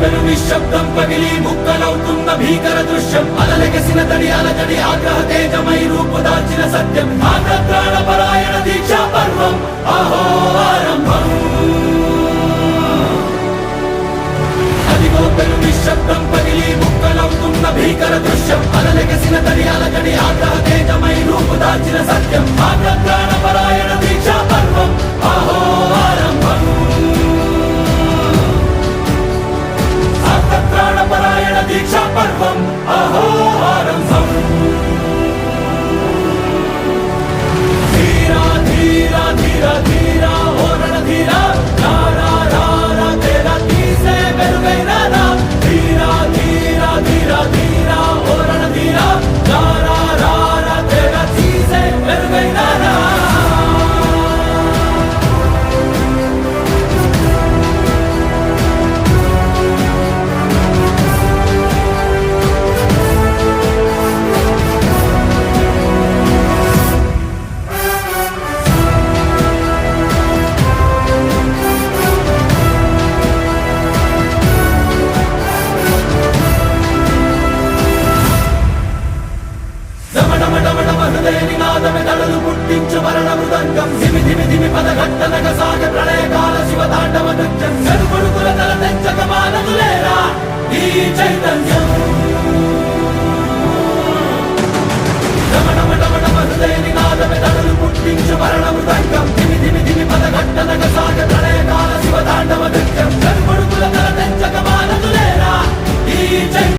పెను నిశ్శబ్దం పగిలి ముక్కలవుతున్న భీకర దృశ్యం అలలెగసిన తడి అలజడి ఆగ్రహ తేజమై రూపుదాల్చిన సత్యం ఆగ్రహ పరాయణ దీక్షా పర్వం అహో ఆరంభం అదిగో పెను నిశ్శబ్దం పగిలి ముక్కలవుతున్న భీకర దృశ్యం అలలెగసిన తడి అలజడి ఆగ్రహ తేజమై రూపుదాల్చిన సత్యం ఆగ్రహ పరాయణ దీక్షా పర్వం అహో ఆరంభం పరాయణ దీక్షా పర్వం అహో